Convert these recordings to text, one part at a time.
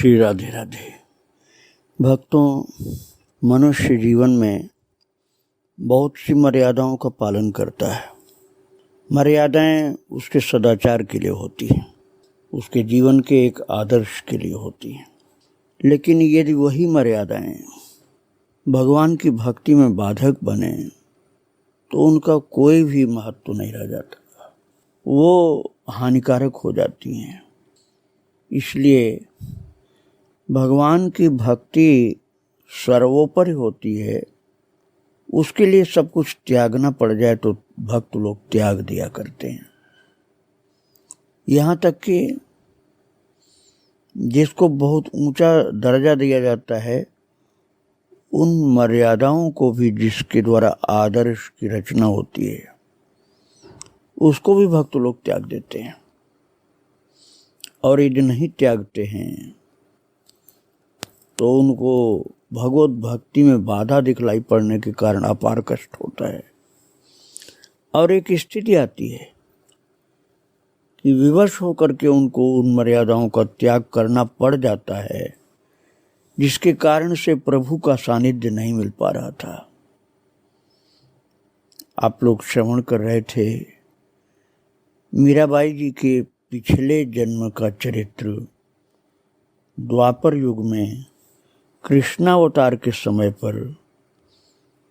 श्री राधे राधे। भक्तों, मनुष्य जीवन में बहुत सी मर्यादाओं का पालन करता है। मर्यादाएं उसके सदाचार के लिए होती हैं, उसके जीवन के एक आदर्श के लिए होती हैं। लेकिन यदि वही मर्यादाएं भगवान की भक्ति में बाधक बने तो उनका कोई भी महत्व नहीं रह जाता, वो हानिकारक हो जाती हैं। इसलिए भगवान की भक्ति सर्वोपरि होती है। उसके लिए सब कुछ त्यागना पड़ जाए तो भक्त लोग त्याग दिया करते हैं। यहाँ तक कि जिसको बहुत ऊंचा दर्जा दिया जाता है, उन मर्यादाओं को भी जिसके द्वारा आदर्श की रचना होती है, उसको भी भक्त लोग त्याग देते हैं। और यदि नहीं त्यागते हैं तो उनको भगवत भक्ति में बाधा दिखलाई पड़ने के कारण अपार कष्ट होता है। और एक स्थिति आती है कि विवश होकर के उनको उन मर्यादाओं का त्याग करना पड़ जाता है, जिसके कारण से प्रभु का सानिध्य नहीं मिल पा रहा था। आप लोग श्रवण कर रहे थे मीराबाई जी के पिछले जन्म का चरित्र। द्वापर युग में कृष्णावतार के समय पर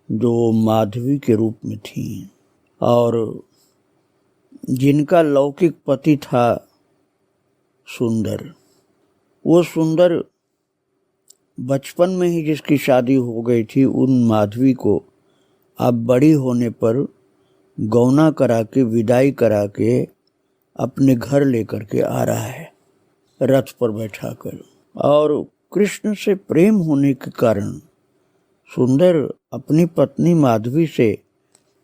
जो माधवी के रूप में थी और जिनका लौकिक पति था सुंदर, वो सुंदर बचपन में ही जिसकी शादी हो गई थी, उन माधवी को अब बड़ी होने पर गौना करा के विदाई करा के अपने घर लेकर के आ रहा है, रथ पर बैठा कर। और कृष्ण से प्रेम होने के कारण सुंदर अपनी पत्नी माधवी से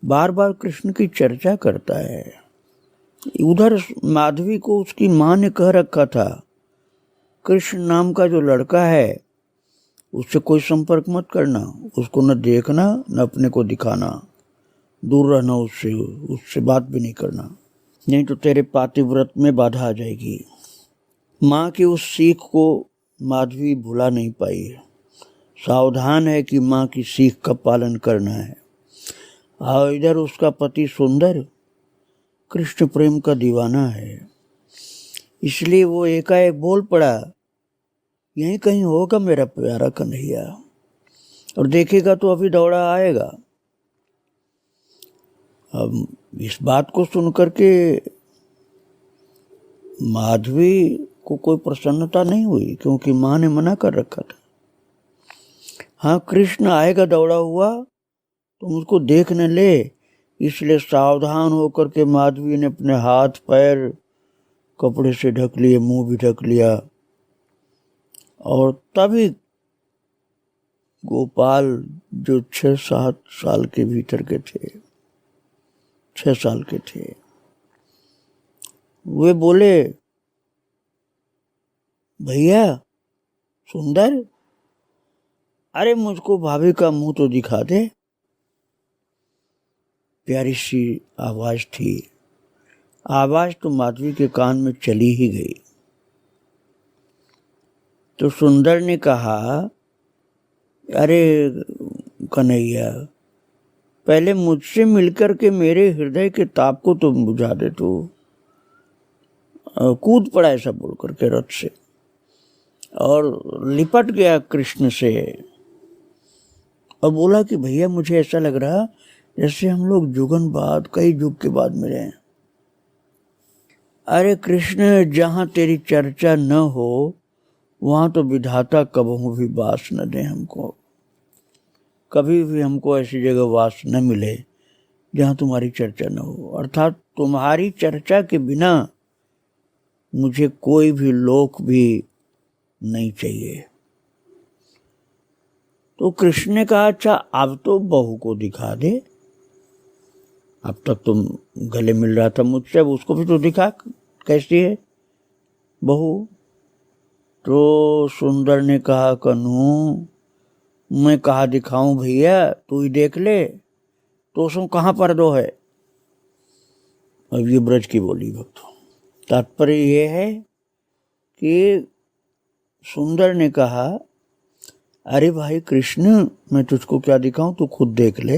बार बार कृष्ण की चर्चा करता है। उधर माधवी को उसकी माँ ने कह रखा था, कृष्ण नाम का जो लड़का है उससे कोई संपर्क मत करना, उसको न देखना न अपने को दिखाना, दूर रहना उससे बात भी नहीं करना, नहीं तो तेरे पातिव्रत में बाधा आ जाएगी। माँ की उस सीख को माधवी भुला नहीं पाई है। सावधान है कि माँ की सीख का पालन करना है। और इधर उसका पति सुंदर कृष्ण प्रेम का दीवाना है, इसलिए वो एकाएक बोल पड़ा, यहीं कहीं होगा मेरा प्यारा कन्हैया, और देखेगा तो अभी दौड़ा आएगा। अब इस बात को सुनकर के माधवी को कोई प्रसन्नता नहीं हुई, क्योंकि माँ ने मना कर रखा था। हाँ, कृष्ण आएगा दौड़ा हुआ, तुम उसको देखने ले। इसलिए सावधान होकर के माधवी ने अपने हाथ पैर कपड़े से ढक लिए, मुंह भी ढक लिया। और तभी गोपाल जो 6-7 साल के भीतर के थे, 6 साल के थे, वे बोले, भैया सुंदर, अरे मुझको भाभी का मुंह तो दिखा दे। प्यारी सी आवाज थी। आवाज तो माधवी के कान में चली ही गई। तो सुंदर ने कहा, अरे कन्हैया, पहले मुझसे मिलकर के मेरे हृदय के ताप को तो बुझा दे। तो कूद पड़ा ऐसा बोल करके रथ से और लिपट गया कृष्ण से और बोला कि भैया, मुझे ऐसा लग रहा जैसे हम लोग जुगन बाद, कई युग के बाद मिले हैं। अरे कृष्ण, जहाँ तेरी चर्चा न हो वहाँ तो विधाता कबहू भी वास न दे हमको। कभी भी हमको ऐसी जगह वास न मिले जहाँ तुम्हारी चर्चा न हो। अर्थात तुम्हारी चर्चा के बिना मुझे कोई भी लोक भी नहीं चाहिए। तो कृष्ण ने कहा, अच्छा अब तो बहू को दिखा दे, अब तक तुम गले मिल रहा था मुझसे, अब उसको भी तो दिखा, कैसी है बहू। तो सुंदर ने कहा, कन्हू मैं कहाँ दिखाऊं भैया, तू ही देख ले, तो उसमें कहाँ पर्दो है। अब ये ब्रज की बोली भक्तों, तात्पर्य ये है कि सुंदर ने कहा, अरे भाई कृष्ण, मैं तुझको क्या दिखाऊं, तू खुद देख ले।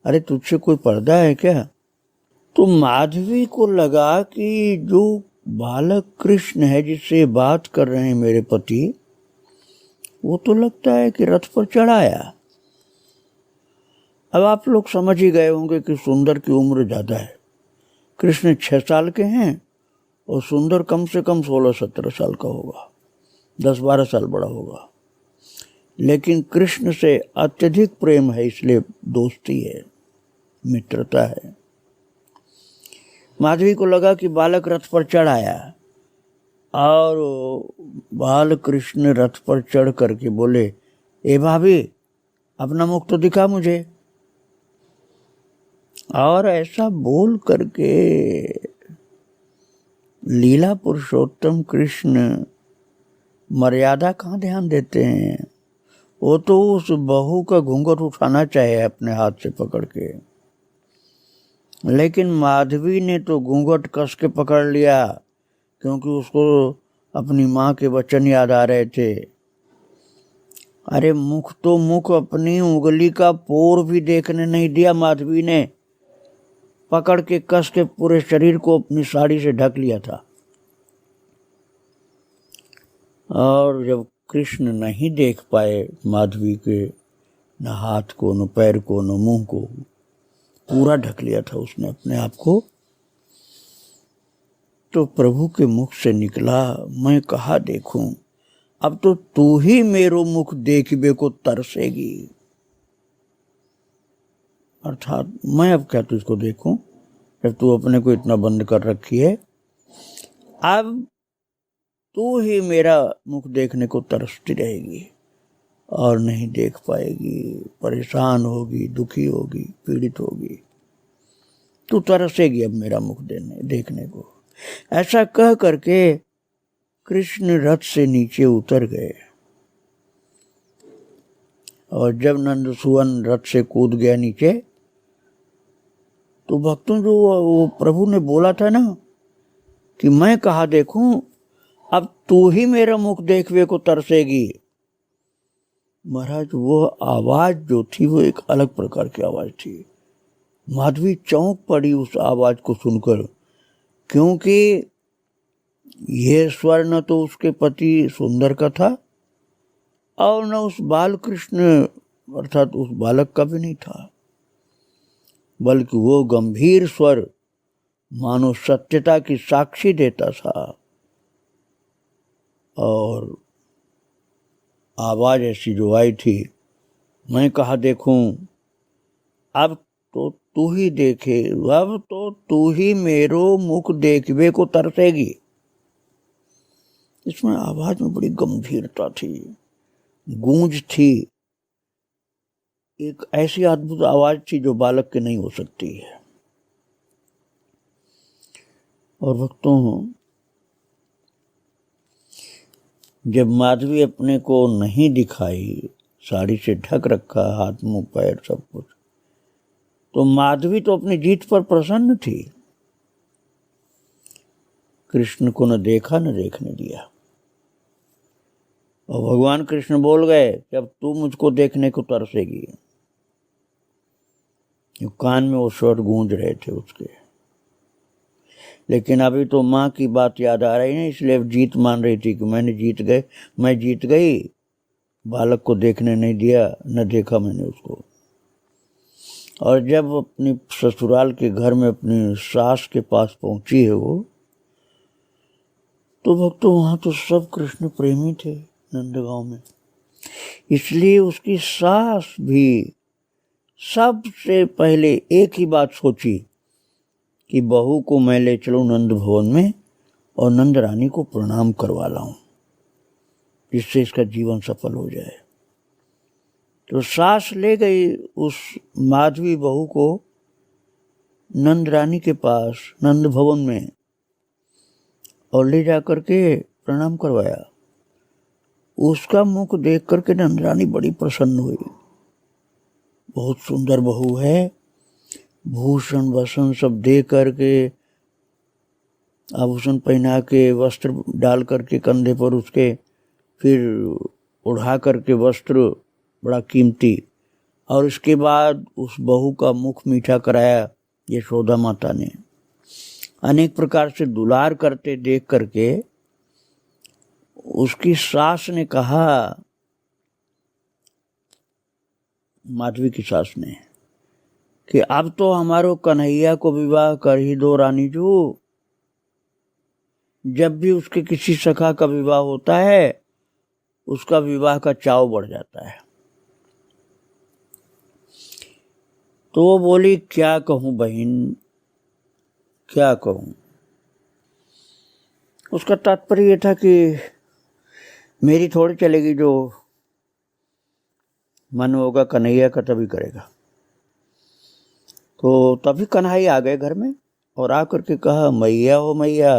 अरे तुझसे कोई पर्दा है क्या? तो माधवी को लगा कि जो बालक कृष्ण है जिससे बात कर रहे हैं मेरे पति, वो तो लगता है कि रथ पर चढ़ाया। अब आप लोग समझ ही गए होंगे कि सुंदर की उम्र ज्यादा है। कृष्ण 6 साल के हैं और सुंदर कम से कम 16-17 साल का होगा, 10-12 साल बड़ा होगा। लेकिन कृष्ण से अत्यधिक प्रेम है, इसलिए दोस्ती है, मित्रता है। माधवी को लगा कि बालक रथ पर चढ़ाया और बाल कृष्ण रथ पर चढ़ करके बोले, ए भाभी, अपना मुख तो दिखा मुझे। और ऐसा बोल करके लीला पुरुषोत्तम कृष्ण मर्यादा कहाँ ध्यान देते हैं। वो तो उस बहू का घूंघट उठाना चाहे अपने हाथ से पकड़ के, लेकिन माधवी ने तो घूंघट कस के पकड़ लिया, क्योंकि उसको अपनी माँ के वचन याद आ रहे थे। अरे मुख तो मुख, अपनी उंगली का पोर भी देखने नहीं दिया माधवी ने, पकड़ के कस के पूरे शरीर को अपनी साड़ी से ढक लिया था। और जब कृष्ण नहीं देख पाए माधवी के न हाथ को, न पैर को, न मुंह को, पूरा ढक लिया था उसने अपने आप को, तो प्रभु के मुख से निकला, मैं कहा देखूं, अब तो तू ही मेरो मुख देखबे को तरसेगी। अर्थात मैं अब क्या तुझको देखूं, जब तू अपने को इतना बंद कर रखी है। अब तू ही मेरा मुख देखने को तरसती रहेगी और नहीं देख पाएगी, परेशान होगी, दुखी होगी, पीड़ित होगी। तू तरसेगी अब मेरा मुख देखने को। ऐसा कह करके कृष्ण रथ से नीचे उतर गए। और जब नंदसुवन रथ से कूद गया नीचे, तो भक्तों, जो वो प्रभु ने बोला था ना कि मैं कहा देखूं, अब तू ही मेरा मुख देखवे को तरसेगी। महाराज, वो आवाज जो थी वो एक अलग प्रकार की आवाज थी। माधवी चौंक पड़ी उस आवाज को सुनकर, क्योंकि यह स्वर न तो उसके पति सुंदर का था और न उस बाल कृष्ण अर्थात उस बालक का भी नहीं था, बल्कि वो गंभीर स्वर मानो सत्यता की साक्षी देता था। और आवाज ऐसी जो आई थी, मैं कहा देखूं, अब तो तू ही देखे, अब तो तू ही मेरो मुख देखवे को तरसेगी। इसमें आवाज में बड़ी गंभीरता थी, गूंज थी, एक ऐसी अद्भुत आवाज थी जो बालक के नहीं हो सकती है। और भक्तों, जब माधवी अपने को नहीं दिखाई, साड़ी से ढक रखा हाथ मुंह पैर सब कुछ, तो माधवी तो अपनी जीत पर प्रसन्न थी। कृष्ण को न देखा न देखने दिया। और भगवान कृष्ण बोल गए कि अब तू मुझको देखने को तरसेगी। कान में वो स्वर गूंज रहे थे उसके, लेकिन अभी तो माँ की बात याद आ रही है, इसलिए जीत मान रही थी कि मैं जीत गई। बालक को देखने नहीं दिया, न देखा मैंने उसको। और जब अपनी ससुराल के घर में अपनी सास के पास पहुंची है वो, तो भक्तों वहां तो सब कृष्ण प्रेमी थे नंदगांव में, इसलिए उसकी सास भी सबसे पहले एक ही बात सोची कि बहू को मैं ले चलूं नंद भवन में और नंद रानी को प्रणाम करवा लाऊं, जिससे इसका जीवन सफल हो जाए। तो सास ले गई उस माधवी बहू को नंद रानी के पास नंद भवन में और ले जाकर के प्रणाम करवाया। उसका मुख देख करके नंद रानी बड़ी प्रसन्न हुई। बहुत सुंदर बहू है, भूषण वसन सब दे करके, आभूषण पहना के, वस्त्र डाल करके कंधे पर उसके, फिर उड़ा करके वस्त्र बड़ा कीमती, और इसके बाद उस बहू का मुख मीठा कराया यशोदा माता ने। अनेक प्रकार से दुलार करते देख करके उसकी सास ने कहा, माधवी की सास ने, कि अब तो हमारो कन्हैया को विवाह कर ही दो रानी जू। जब भी उसके किसी सखा का विवाह होता है उसका विवाह का चाव बढ़ जाता है। तो वो बोली, क्या कहूं बहन, क्या कहूं। उसका तात्पर्य ये था कि मेरी थोड़ी चलेगी, जो मन होगा कन्हैया का तभी करेगा। तो तभी कन्हैया आ गए घर में और आकर के कहा, मैया हो मैया,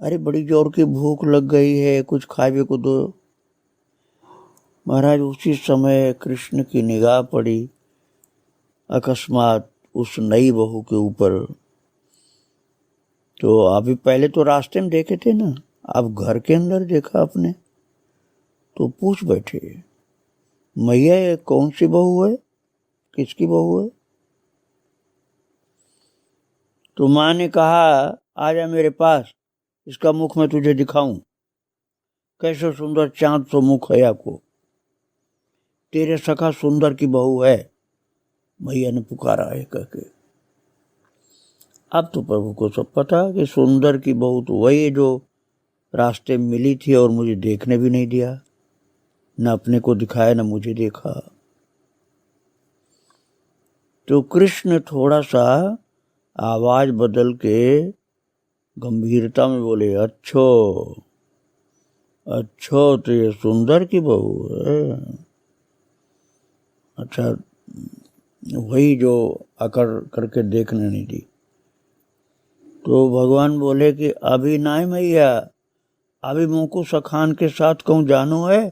अरे बड़ी जोर की भूख लग गई है, कुछ खावे को दो। महाराज उसी समय कृष्ण की निगाह पड़ी अकस्मात उस नई बहू के ऊपर। तो अभी पहले तो रास्ते में देखे थे ना, अब घर के अंदर देखा आपने, तो पूछ बैठे, मैया ये कौन सी बहू है, किसकी बहू है। तो माँ ने कहा, आजा मेरे पास, इसका मुख मैं तुझे दिखाऊं, कैसे सुंदर चांद तो मुख है आपको, तेरे सखा सुंदर की बहू है। मैया ने पुकारा है कहके। अब तो प्रभु को सब पता कि सुंदर की बहू तो वही है जो रास्ते में मिली थी और मुझे देखने भी नहीं दिया, न अपने को दिखाया न मुझे देखा। तो कृष्ण थोड़ा सा आवाज बदल के गंभीरता में बोले, अच्छो अच्छो, तो ये सुंदर की बहू है। अच्छा, वही जो अकड़ करके देखने नहीं दी। तो भगवान बोले कि अभी ना मैया, अभी मुझको सखान के साथ कहूँ जानो है,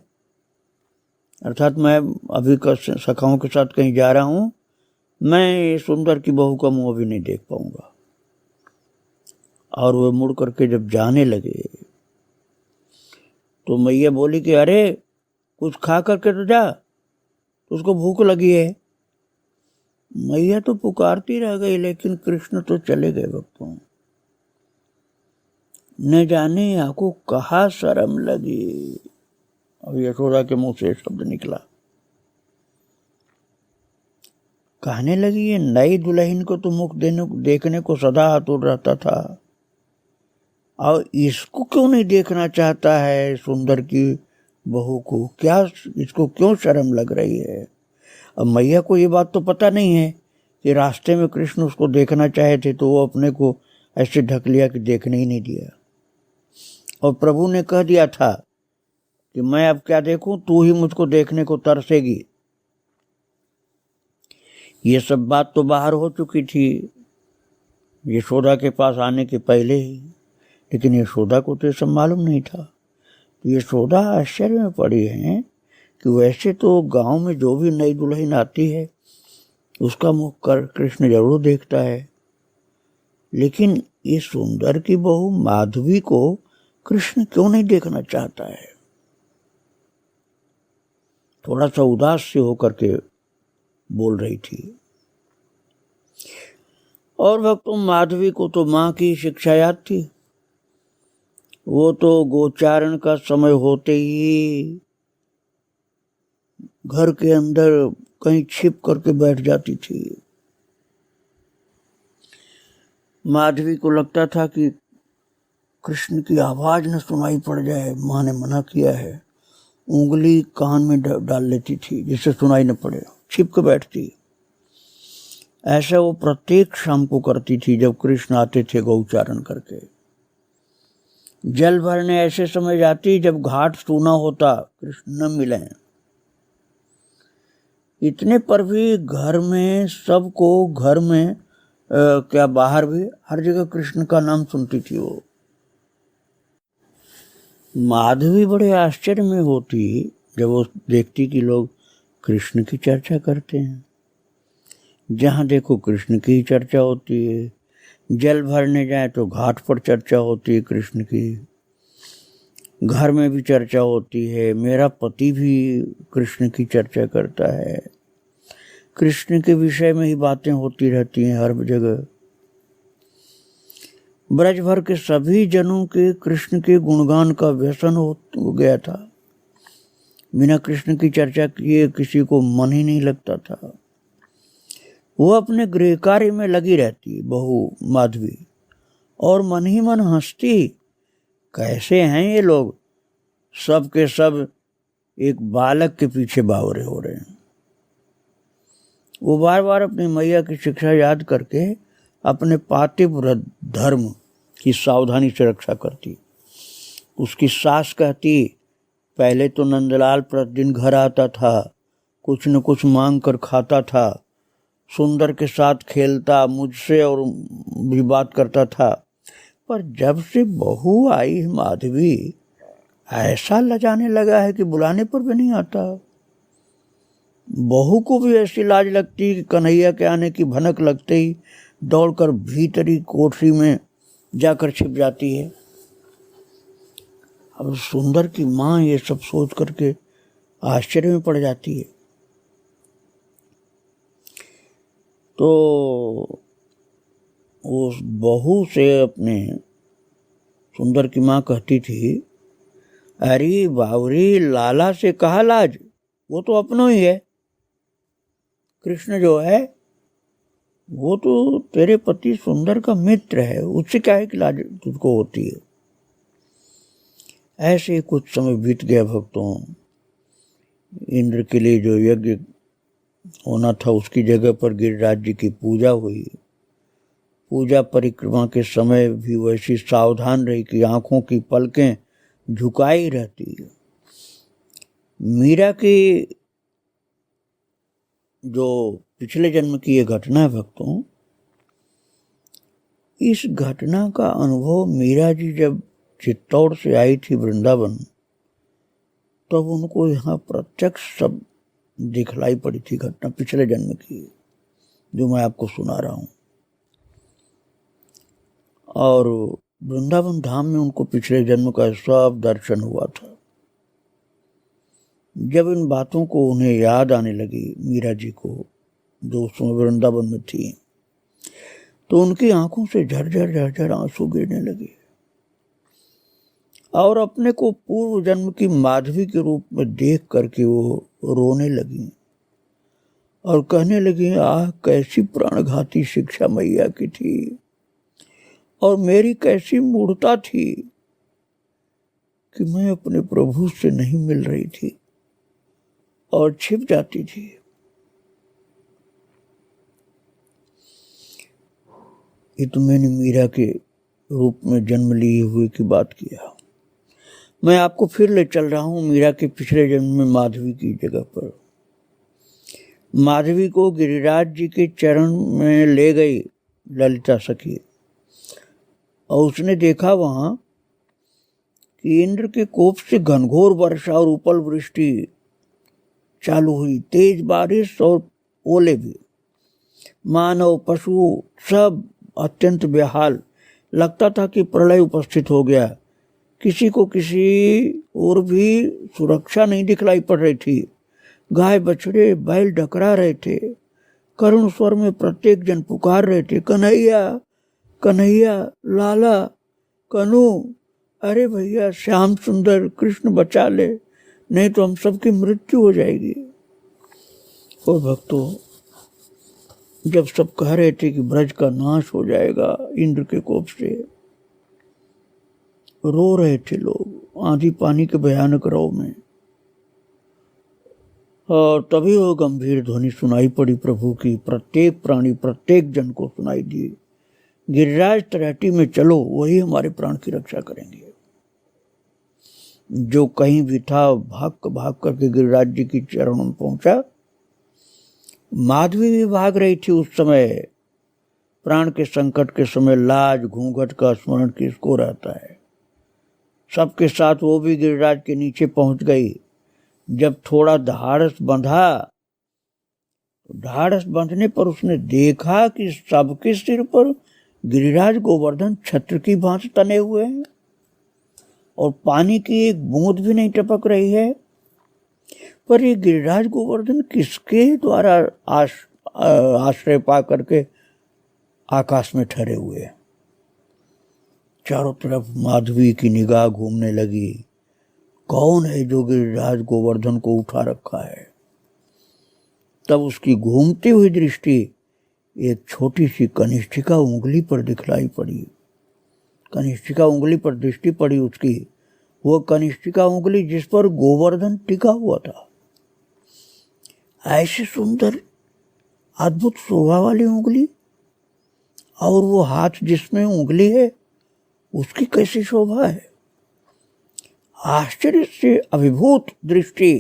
अर्थात मैं अभी सखाओं के साथ कहीं जा रहा हूँ, मैं सुंदर की बहू का मुंह भी नहीं देख पाऊंगा। और वे मुड़ करके जब जाने लगे तो मैया बोली कि अरे कुछ खा करके तो जा, उसको भूख लगी है। मैया तो पुकारती रह गई, लेकिन कृष्ण तो चले गए भक्तों। न जाने आपको कहा शर्म लगी। अब यशोदा के मुंह से शब्द निकला, कहने लगी, ये नई दुल्हन को तो मुख देखने को सदा आतुर रहता था, और इसको क्यों नहीं देखना चाहता है सुंदर की बहू को, क्या इसको क्यों शर्म लग रही है। अब मैया को ये बात तो पता नहीं है कि रास्ते में कृष्ण उसको देखना चाहे थे, तो वो अपने को ऐसे ढक लिया कि देखने ही नहीं दिया। और प्रभु ने कह दिया था कि मैं अब क्या देखूं, तू ही मुझको देखने को तरसेगी। ये सब बात तो बाहर हो चुकी थी यशोदा के पास आने के पहले ही, लेकिन यशोदा को तो ये सब मालूम नहीं था। तो यशोदा आश्चर्य में पड़ी है कि वैसे तो गांव में जो भी नई दुल्हन आती है उसका मुख कर कृष्ण जरूर देखता है, लेकिन ये सुंदर की बहू माधवी को कृष्ण क्यों नहीं देखना चाहता है। थोड़ा सा उदास से होकर के बोल रही थी। और भक्तों, माधवी को तो माँ की शिक्षा याद थी। वो तो गोचारण का समय होते ही घर के अंदर कहीं छिप करके बैठ जाती थी। माधवी को लगता था कि कृष्ण की आवाज न सुनाई पड़ जाए, माँ ने मना किया है। उंगली कान में डाल लेती थी जिससे सुनाई न पड़े, छिप के बैठती। ऐसा वो प्रत्येक शाम को करती थी जब कृष्ण आते थे गौचारण करके। जल भरने ऐसे समय जाती जब घाट सूना होता, कृष्ण न मिले। इतने पर भी घर में सबको, घर में क्या बाहर भी, हर जगह कृष्ण का नाम सुनती थी वो। माधवी बड़े आश्चर्य में होती जब वो देखती कि लोग कृष्ण की चर्चा करते हैं। जहाँ देखो कृष्ण की ही चर्चा होती है। जल भरने जाए तो घाट पर चर्चा होती है कृष्ण की। घर में भी चर्चा होती है, मेरा पति भी कृष्ण की चर्चा करता है, कृष्ण के विषय में ही बातें होती रहती हैं हर जगह। ब्रज भर के सभी जनों के कृष्ण के गुणगान का व्यसन हो गया था। बिना कृष्ण की चर्चा किए किसी को मन ही नहीं लगता था। वो अपने गृह कार्य में लगी रहती बहू माधवी, और मन ही मन हंसती, कैसे हैं ये लोग, सब के सब एक बालक के पीछे बावरे हो रहे हैं। वो बार बार अपनी मैया की शिक्षा याद करके अपने पातिव्रत धर्म की सावधानी से रक्षा करती। उसकी सास कहती, पहले तो नंदलाल प्रतिदिन घर आता था, कुछ न कुछ मांग कर खाता था, सुंदर के साथ खेलता, मुझसे और भी बात करता था, पर जब से बहू आई माधवी, ऐसा लजाने लगा है कि बुलाने पर भी नहीं आता। बहू को भी ऐसी लाज लगती कि कन्हैया के आने की भनक लगते ही दौड़कर भीतरी कोठरी में जाकर छिप जाती है। अब सुंदर की माँ ये सब सोच करके आश्चर्य में पड़ जाती है। तो उस बहू से अपने सुंदर की माँ कहती थी, अरे बावरी, लाला से कहा लाज, वो तो अपनों ही है। कृष्ण जो है वो तो तेरे पति सुंदर का मित्र है, उससे क्या है कि लाज तुझको होती है। ऐसे कुछ समय बीत गया भक्तों। इंद्र के लिए जो यज्ञ होना था उसकी जगह पर गिरिराज जी की पूजा हुई। पूजा परिक्रमा के समय भी वैसी सावधान रही कि आंखों की पलकें झुकाई रहती है। मीरा की जो पिछले जन्म की ये घटना है भक्तों, इस घटना का अनुभव मीरा जी जब चित्तौड़ से आई थी वृंदावन, तब उनको यहाँ प्रत्यक्ष सब दिखलाई पड़ी थी घटना पिछले जन्म की, जो मैं आपको सुना रहा हूँ। और वृंदावन धाम में उनको पिछले जन्म का सब दर्शन हुआ था। जब इन बातों को उन्हें याद आने लगी, मीरा जी को, जो उस समय वृंदावन में थी, तो उनकी आंखों से झरझर झरझर आंसू गिरने लगे और अपने को पूर्व जन्म की माधवी के रूप में देख करके वो रोने लगी और कहने लगी, आह कैसी प्राणघाती शिक्षा मैया की थी, और मेरी कैसी मूढ़ता थी कि मैं अपने प्रभु से नहीं मिल रही थी और छिप जाती थी। ये तो मैंने मीरा के रूप में जन्म लिए हुए की बात किया। मैं आपको फिर ले चल रहा हूं मीरा के पिछले जन्म में माधवी की जगह पर। माधवी को गिरिराज जी के चरण में ले गई ललिता सखी, और उसने देखा वहां कि इंद्र के कोप से घनघोर वर्षा और उपल वृष्टि चालू हुई, तेज बारिश और ओले भी। मानव पशु सब अत्यंत बेहाल, लगता था कि प्रलय उपस्थित हो गया। किसी को किसी और भी सुरक्षा नहीं दिखलाई पड़ रही थी। गाय बछड़े बैल डकरा रहे थे। करुण स्वर में प्रत्येक जन पुकार रहे थे, कन्हैया कन्हैया, लाला, कनु, अरे भैया श्याम सुंदर, कृष्ण बचा ले, नहीं तो हम सबकी मृत्यु हो जाएगी। और भक्तों, जब सब कह रहे थे कि ब्रज का नाश हो जाएगा इंद्र के कोप से, रो रहे थे लोग आंधी पानी के भयानक रौ में। और तभी वो गंभीर ध्वनि सुनाई पड़ी प्रभु की, प्रत्येक प्राणी प्रत्येक जन को सुनाई दी, गिरिराज तलहटी में चलो, वही हमारे प्राण की रक्षा करेंगे। जो कहीं भी था भाग करके गिरिराज जी की चरणों में पहुंचा। माधवी भी भाग रही थी उस समय। प्राण के संकट के समय लाज घूंघट का स्मरण किसको रहता है। सबके साथ वो भी गिरिराज के नीचे पहुंच गई। जब थोड़ा ढाढ़स बंधा, ढाढ़स बंधने पर उसने देखा कि सबके सिर पर गिरिराज गोवर्धन छत्र की भांति तने हुए हैं और पानी की एक बूंद भी नहीं टपक रही है। पर ये गिरिराज गोवर्धन किसके द्वारा आश्रय पा करके आकाश में ठहरे हुए हैं। चारों तरफ माधवी की निगाह घूमने लगी, कौन है जो गिरिराज गोवर्धन को उठा रखा है। तब उसकी घूमती हुई दृष्टि एक छोटी सी कनिष्ठिका उंगली पर दिखलाई पड़ी। कनिष्ठिका उंगली पर दृष्टि पड़ी उसकी, वो कनिष्ठिका उंगली जिस पर गोवर्धन टिका हुआ था। ऐसी सुंदर अद्भुत शोभा वाली उंगली, और वो हाथ जिसमें उंगली है उसकी कैसी शोभा है। आश्चर्य से अभिभूत दृष्टि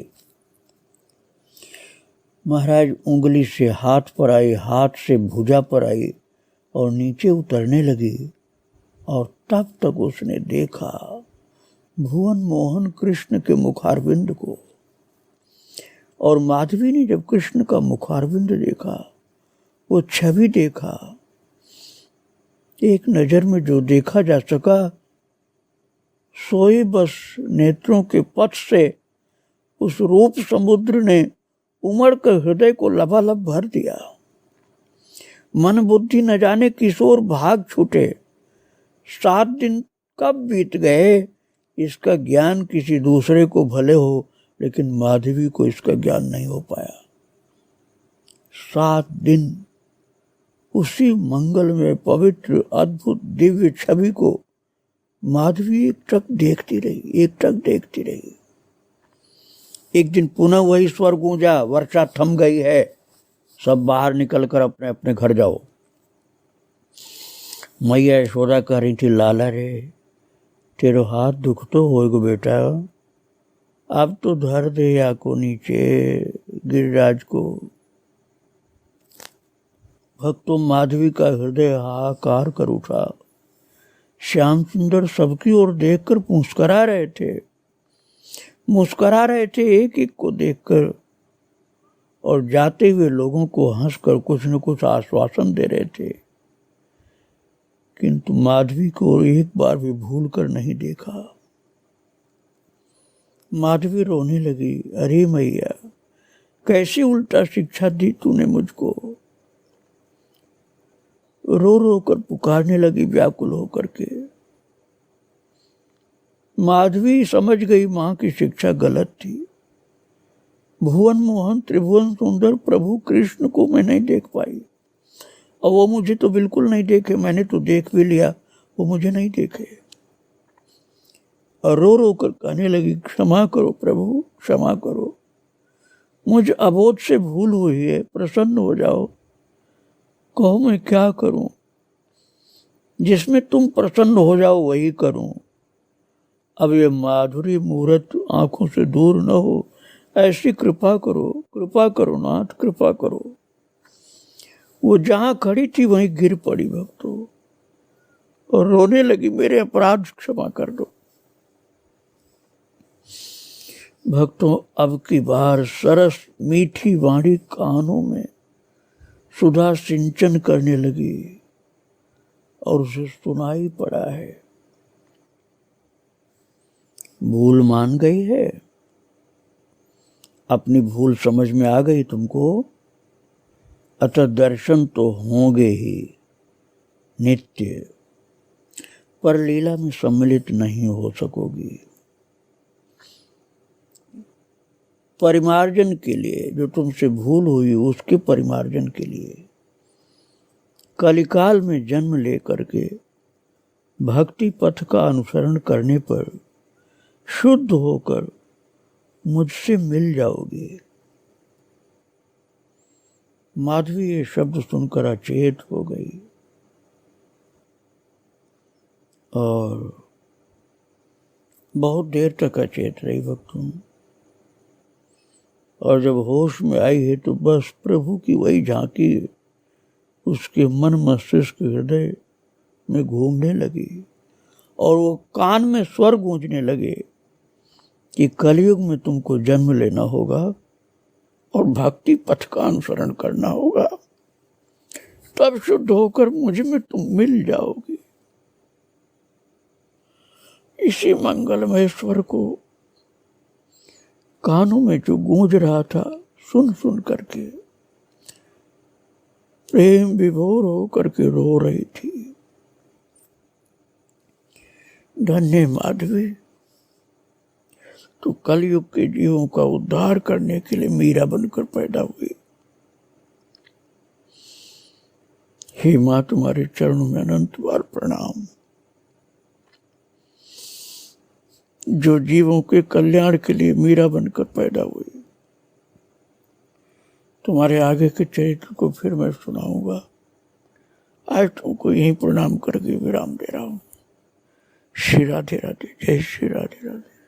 महाराज उंगली से हाथ पर आई, हाथ से भुजा पर आई और नीचे उतरने लगी। और तब तक उसने देखा भुवन मोहन कृष्ण के मुखारविंद को। और माधवी ने जब कृष्ण का मुखारविंद देखा, वो छवि देखा, एक नजर में जो देखा जा सका सोई बस नेत्रों के पथ से उस रूप समुद्र ने उमड़ कर हृदय को लबालब भर दिया। मन बुद्धि न जाने किशोर भाग छूटे। 7 दिन कब बीत गए इसका ज्ञान किसी दूसरे को भले हो, लेकिन माधवी को इसका ज्ञान नहीं हो पाया। 7 दिन उसी मंगल में पवित्र अद्भुत दिव्य छवि को माधवी एकटक देखती रही। एक दिन पुनः वही स्वर गूंजा, वर्षा थम गई है, सब बाहर निकलकर अपने अपने घर जाओ। मैया यशोदा कह रही थी, लाला रे तेरो हाथ दुख तो होएगो बेटा, अब तो धर दे या को नीचे गिरिराज को। भक्तों, माधवी का हृदय हाहाकार कर उठा। श्याम सुंदर सबकी ओर देखकर मुस्करा रहे थे एक एक को देखकर, और जाते हुए लोगों को हंसकर कुछ न कुछ आश्वासन दे रहे थे, किंतु माधवी को एक बार भी भूल कर नहीं देखा। माधवी रोने लगी, अरे मैया कैसी उल्टा शिक्षा दी तूने मुझको। रो रो कर पुकारने लगी व्याकुल होकर के। माधवी समझ गई मां की शिक्षा गलत थी। भुवन मोहन त्रिभुवन सुंदर प्रभु कृष्ण को मैं नहीं देख पाई, और वो मुझे तो बिल्कुल नहीं देखे। मैंने तो देख भी लिया, वो मुझे नहीं देखे। और रो रो कर कहने लगी, क्षमा करो प्रभु, क्षमा करो, मुझ अबोध से भूल हुई है, प्रसन्न हो जाओ। कहो मैं क्या करूं, जिसमें तुम प्रसन्न हो जाओ वही करूं। अब ये माधुरी मूर्त आंखों से दूर न हो, ऐसी कृपा करो नाथ, कृपा करो। वो जहां खड़ी थी वहीं गिर पड़ी भक्तों, और रोने लगी, मेरे अपराध क्षमा कर दो। भक्तों, अब की बार सरस मीठी वाणी कानों में सुधा सिंचन करने लगी, और उसे सुनाई पड़ा है, भूल मान गई है, अपनी भूल समझ में आ गई तुमको, अतः दर्शन तो होंगे ही नित्य, पर लीला में सम्मिलित नहीं हो सकोगी। परिमार्जन के लिए, जो तुमसे भूल हुई उसके परिमार्जन के लिए कलिकाल में जन्म लेकर के भक्ति पथ का अनुसरण करने पर शुद्ध होकर मुझसे मिल जाओगे। माधवी ये शब्द सुनकर अचेत हो गई, और बहुत देर तक अचेत रही भक्तों। और जब होश में आई है तो बस प्रभु की वही झांकी उसके मन मस्तिष्क हृदय में घूमने लगी, और वो कान में स्वर गूंजने लगे कि कलयुग में तुमको जन्म लेना होगा और भक्ति पथ का अनुसरण करना होगा, तब शुद्ध होकर मुझ में तुम मिल जाओगे। इसी मंगलमय स्वर को कानों में जो गूंज रहा था, सुन सुन करके प्रेम विभोर हो करके रो रही थी। धन्य माधवी, तो कलयुग के जीवों का उद्धार करने के लिए मीरा बनकर पैदा हुई। हे मां, तुम्हारे चरणों में अनंत बार प्रणाम। जो जीवों के कल्याण के लिए मीरा बनकर पैदा हुई। तुम्हारे आगे के चरित्र को फिर मैं सुनाऊंगा। आज तुमको यहीं प्रणाम करके विराम दे रहा हूं। श्री राधे राधे। जय श्री राधे राधे।